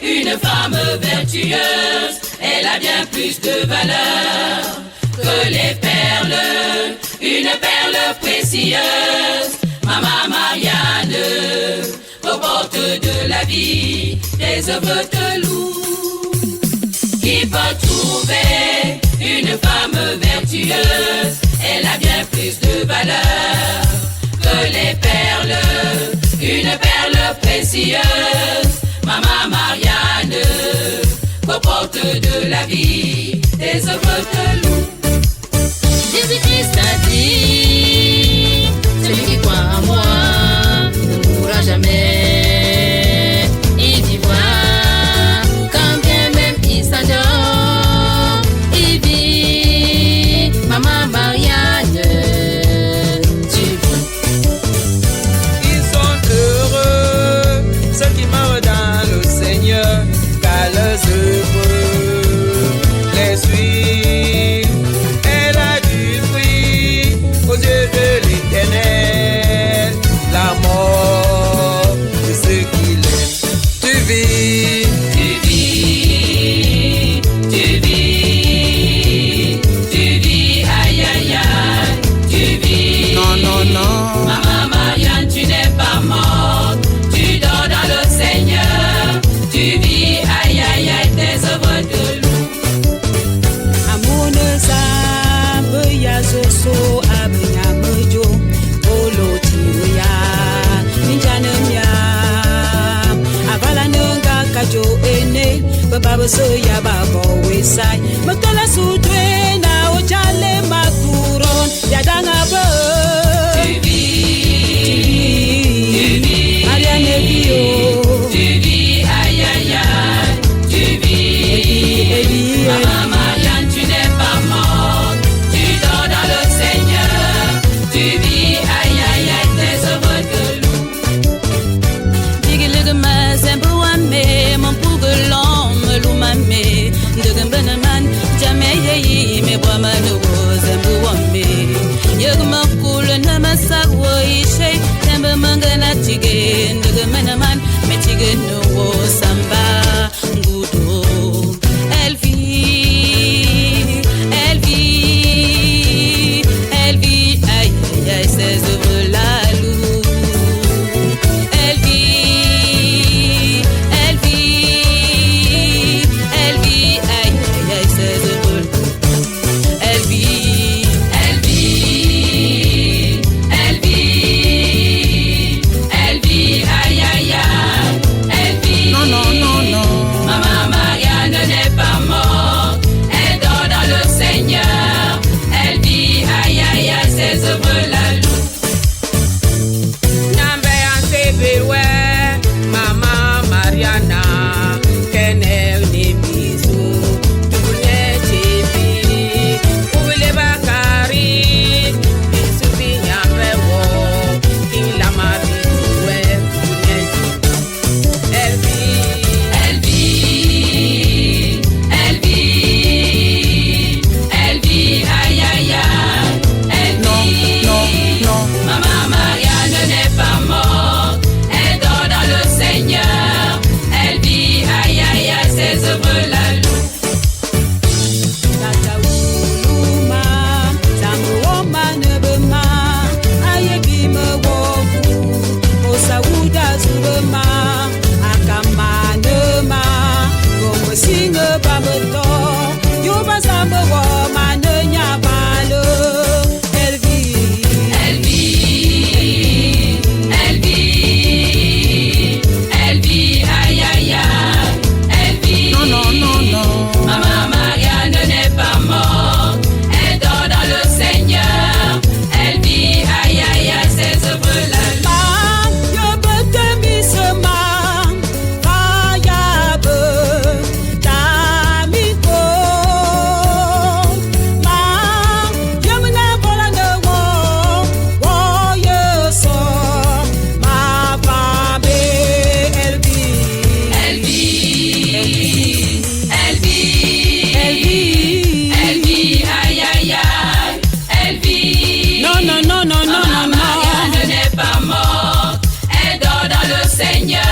une femme vertueuse, elle a bien plus de valeur que les perles, une perle précieuse. Maman Marianne, aux portes de la vie, des œuvres te louent. Qui peut trouver une femme vertueuse, elle a bien plus de valeur que les perles, une perle précieuse. Maman Marianne, aux portes de la vie, des œuvres te louent. Jésus-Christ a dit, celui qui croit en moi ne mourra jamais. Il vivra, quand bien même il s'endort, il vit. Maman Marianne, tu vis. Ils sont heureux, ceux qui meurent dans le Seigneur, car leurs œuvres les suivent. Elle a du fruit aux yeux de l'Éternel, la mort de ceux qui l'aiment. Tu vis, Tu vis, tu vis, tu vis, aïe aïe aïe, tu vis. non, non, non. Maman Marianne, tu n'es pas morte, tu dors dans le Seigneur, tu vis, aïe aïe aïe, tes œuvres de loup. Amone sabe ya zoso abnya mojo oloti ya ninjana mya avala nonga kajo ene baba so ya babo wesai makala sutwe na ochale makuron ya danga bo Tu vis, Marianne bio tu vis, aïe aïe aïe, tu vis. Maman Marianne, tu n'es pas morte, tu dors dans le Seigneur, tu vis, aïe aïe aïe, tes œuvres de loup. Digilig ma sembu ame mon pugulom lumame ndugum benaman jame yeyi me bwama nugo sembu ame yegma kul na masagwo ishe sembu mangana tige ndugum benaman me tige nugo samba ngudo elle vit aïe aïe aïe ses œuvres la loup. Elle vit, aïe, aïe, aïe, ses œuvres. Elle vit, Elle vit, elle vit, elle vit, aïe aïe aïe, elle vit. Non, non, non, non. Maman Marianne n'est pas morte, elle dort dans le Seigneur, elle vit, aïe aïe aïe, ses œuvres la louent. Nambe ansebewe, Mama Mariana, kene unibisu, tune chibi, ule bakari, isubi nyambewo, ila mabituwe, tune chibi. Elle vit, Elle vit, elle vit, elle vit, aïe aïe aïe, elle vit. non, non. Maman Marianne n'est pas morte, elle dort dans le Seigneur, elle vit, aïe aïe aïe, ses œuvres la louent. Tata uluma, samuoma nebema, ayebi mewoku, osawuda zubema, akama nema, gomo singe bameto, yuba samuoma ne nyabalo, elle vit. Elle vit, elle vit, elle vit, aïe aïe aïe, elle vit. Non, non, non, non. Maman Marianne n'est pas morte, elle dort dans le Seigneur, elle vit, aïe aïe aïe, ses œuvres la louent. Elle vit, elle vit, elle vit, aïe aïe aïe, elle vit. Non, non, non, non, non, non, Maman non. Marianne n'est pas morte, elle dort dans le Seigneur,